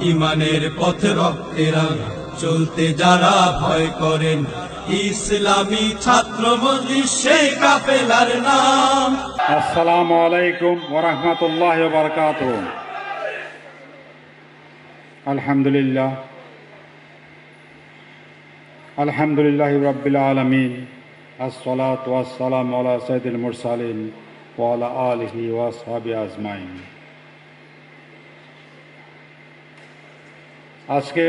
ইমানের পথে রক্তেরা চলতে যারা ভয় করেন, ইসলামী ছাত্র মজলিস সেই কাফেলার নাম। আসসালামু আলাইকুম ওয়া রাহমাতুল্লাহি ওয়া বারাকাতুহু। আলহামদুলিল্লাহি রাব্বিল আলামিন, আসসালাতু ওয়াসসালামু আলা সাইয়্যিদিল মুরসালিন ওয়া আলা আলিহি ওয়া আসহাবিহি আজমাইন। আজকে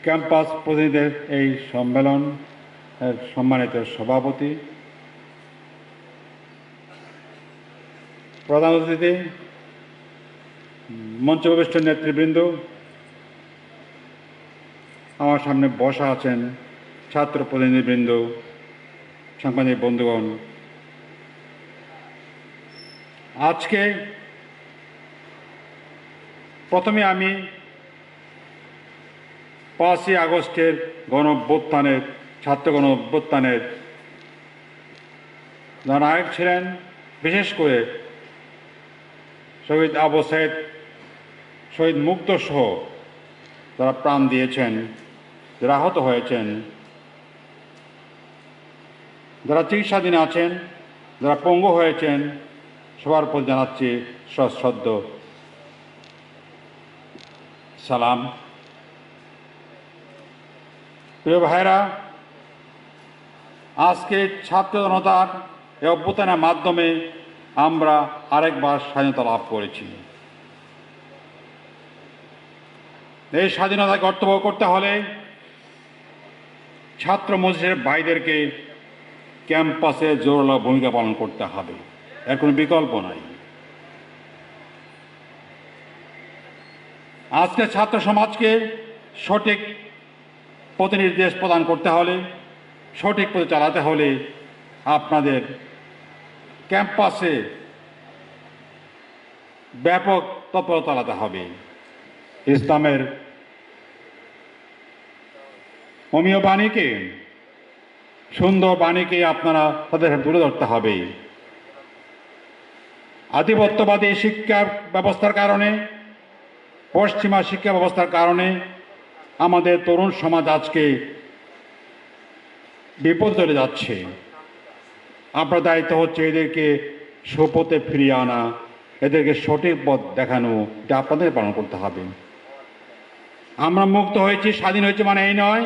ক্যাম্পাস প্রতিনিধিদের এই সম্মেলন সম্মানিত সভাপতি, প্রধান অতিথি, মঞ্চবিষ্ট নেতৃবৃন্দ, আমার সামনে বসা আছেন ছাত্র প্রতিনিধিবৃন্দ, সাংবাদিক বন্ধুগণ, আজকে প্রথমে আমি 5ই আগস্টের গণঅভ্যুত্থানের, ছাত্র গণঅভ্যুত্থানের যারা নায়ক ছিলেন, বিশেষ করে শহীদ আবু সাইদ, শহীদ মুগ্ধ সহ যারা প্রাণ দিয়েছেন, যারা আহত হয়েছেন, যারা চিকিৎসাধীন আছেন, যারা পঙ্গু হয়েছেন, সবার প্রতি জানাচ্ছি সশ্রদ্ধ সালাম। প্রিয় ভাইরা, আজকে ছাত্র জনতার এই অভ্যুত্থানের মাধ্যমে আমরা আরেকবার স্বাধীনতা লাভ করেছি। এই স্বাধীনতাকে অর্থবহ করতে হলে ছাত্র মজলিসের ভাইদেরকে ক্যাম্পাসে জোরালো ভূমিকা পালন করতে হবে, এর কোনো বিকল্প নাই। আজকে ছাত্র সমাজকে সঠিক প্রতিনির্দেশ প্রদান করতে হলে, সঠিক পথে চালাতে হলে আপনাদের ক্যাম্পাসে ব্যাপক তৎপরতা চালাতে হবে। ইসলামের অমীয় বাণীকে, সুন্দর বাণীকে আপনারা তাদের তুলে ধরতে হবে। আধিপত্যবাদী শিক্ষা ব্যবস্থার কারণে, পশ্চিমা শিক্ষা ব্যবস্থার কারণে আমাদের তরুণ সমাজ আজকে বিপদ চলে যাচ্ছে। আপনার দায়িত্ব হচ্ছে এদেরকে সুপথে ফিরিয়ে আনা, এদেরকে সঠিক পথ দেখানো, এটা আপনাদের পালন করতে হবে। আমরা মুক্ত হয়েছি, স্বাধীন হয়েছি মানে এই নয়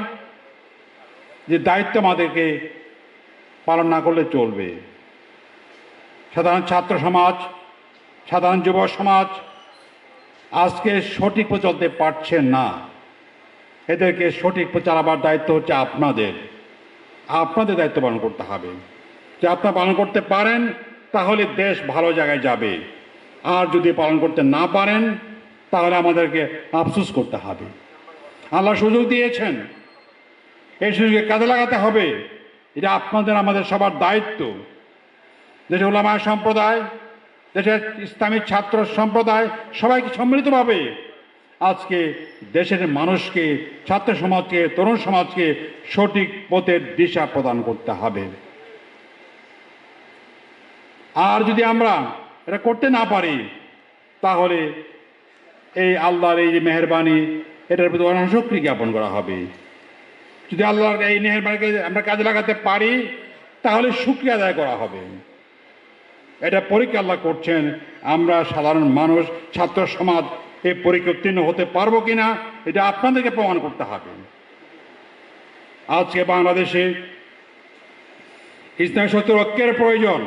যে দায়িত্ব আমাদেরকে পালন না করলে চলবে। সাধারণ ছাত্র সমাজ, সাধারণ যুব সমাজ আজকে সঠিক পথে চলতে পারছেন না। এদেরকে সঠিক পথে চালাবার দায়িত্ব হচ্ছে আপনাদের। আপনাদের দায়িত্ব পালন করতে হবে। যে আপনারা পালন করতে পারেন তাহলে দেশ ভালো জায়গায় যাবে, আর যদি পালন করতে না পারেন তাহলে আমাদেরকে আফসোস করতে হবে। আল্লাহ সুযোগ দিয়েছেন, এই সুযোগে কাজে লাগাতে হবে। এটা আপনাদের আমাদের সবার দায়িত্ব। দেশের উলামা সম্প্রদায়, দেশের ইসলামী ছাত্র সম্প্রদায় সবাইকে সম্মিলিতভাবে আজকে দেশের মানুষকে, ছাত্র সমাজকে, তরুণ সমাজকে সঠিক পথের দিশা প্রদান করতে হবে। আর যদি আমরা এটা করতে না পারি তাহলে এই আল্লাহর এই যে মেহেরবানি, এটার প্রতি অনাসক্তি জ্ঞাপন করা হবে। যদি আল্লাহর এই মেহেরবানিকে আমরা কাজে লাগাতে পারি তাহলে শুকরিয়া আদায় করা হবে। এটা পরীক্ষা আল্লাহ করছেন, আমরা সাধারণ মানুষ, ছাত্র সমাজ এই পরীক্ষা উত্তীর্ণ হতে পারবো কিনা এটা আপনাদেরকে প্রমাণ করতে হবে। আজকে বাংলাদেশে ইসলামী শক্তির ঐক্যের প্রয়োজন।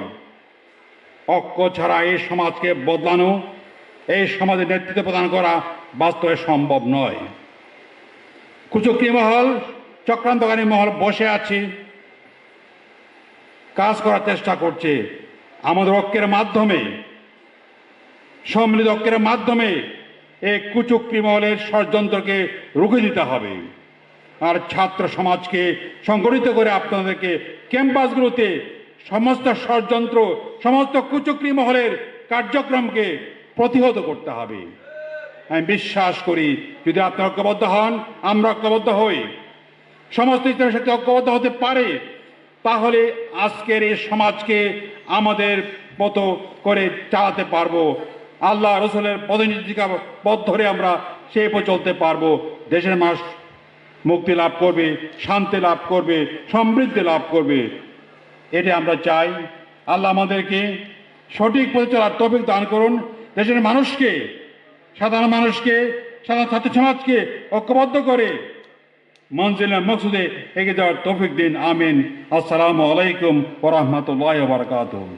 ঐক্য ছাড়া এই সমাজকে বদলানো, এই সমাজের নেতৃত্ব প্রদান করা বাস্তবে সম্ভব নয়। কুচক্রী মহল, চক্রান্তকারী মহল বসে আছে, কাজ করার চেষ্টা করছে। আমাদের ঐক্যের মাধ্যমে, সম্মিলিত ঐক্যের মাধ্যমে এই কুচক্রী মহলের ষড়যন্ত্রকে রুখে দিতে হবে। আর ছাত্র সমাজকে সংগঠিত করে আপনাদেরকে ক্যাম্পাসগুলোতে সমস্ত ষড়যন্ত্র, সমস্ত কুচক্রী মহলের কার্যক্রমকে প্রতিহত করতে হবে। আমি বিশ্বাস করি যদি আপনারা ঐক্যবদ্ধ হন, আমরা ঐক্যবদ্ধ হই, সমস্ত ইসলামের সাথে ঐক্যবদ্ধ হতে পারে, তাহলে আজকের এই সমাজকে আমাদের মতো করে চালাতে পারবো। আল্লাহ রসুলের পদনীতিকা পথ ধরে আমরা সেই পথে চলতে পারবো। দেশের মানুষ মুক্তি লাভ করবে, শান্তি লাভ করবে, সমৃদ্ধি লাভ করবে। এটা আমরা চাই। আল্লাহ আমাদেরকে সঠিক পথে চলার তৌফিক দান করুন। দেশের মানুষকে, সাধারণ মানুষকে, সাধারণ ছাত্র সমাজকে ঐক্যবদ্ধ করে মঞ্জিলে মকসুদে এগিয়ে যাওয়ার তৌফিক দিন। আমিন। আসসালামু আলাইকুম ওয়া রাহমাতুল্লাহি ওয়া বারাকাতুহু।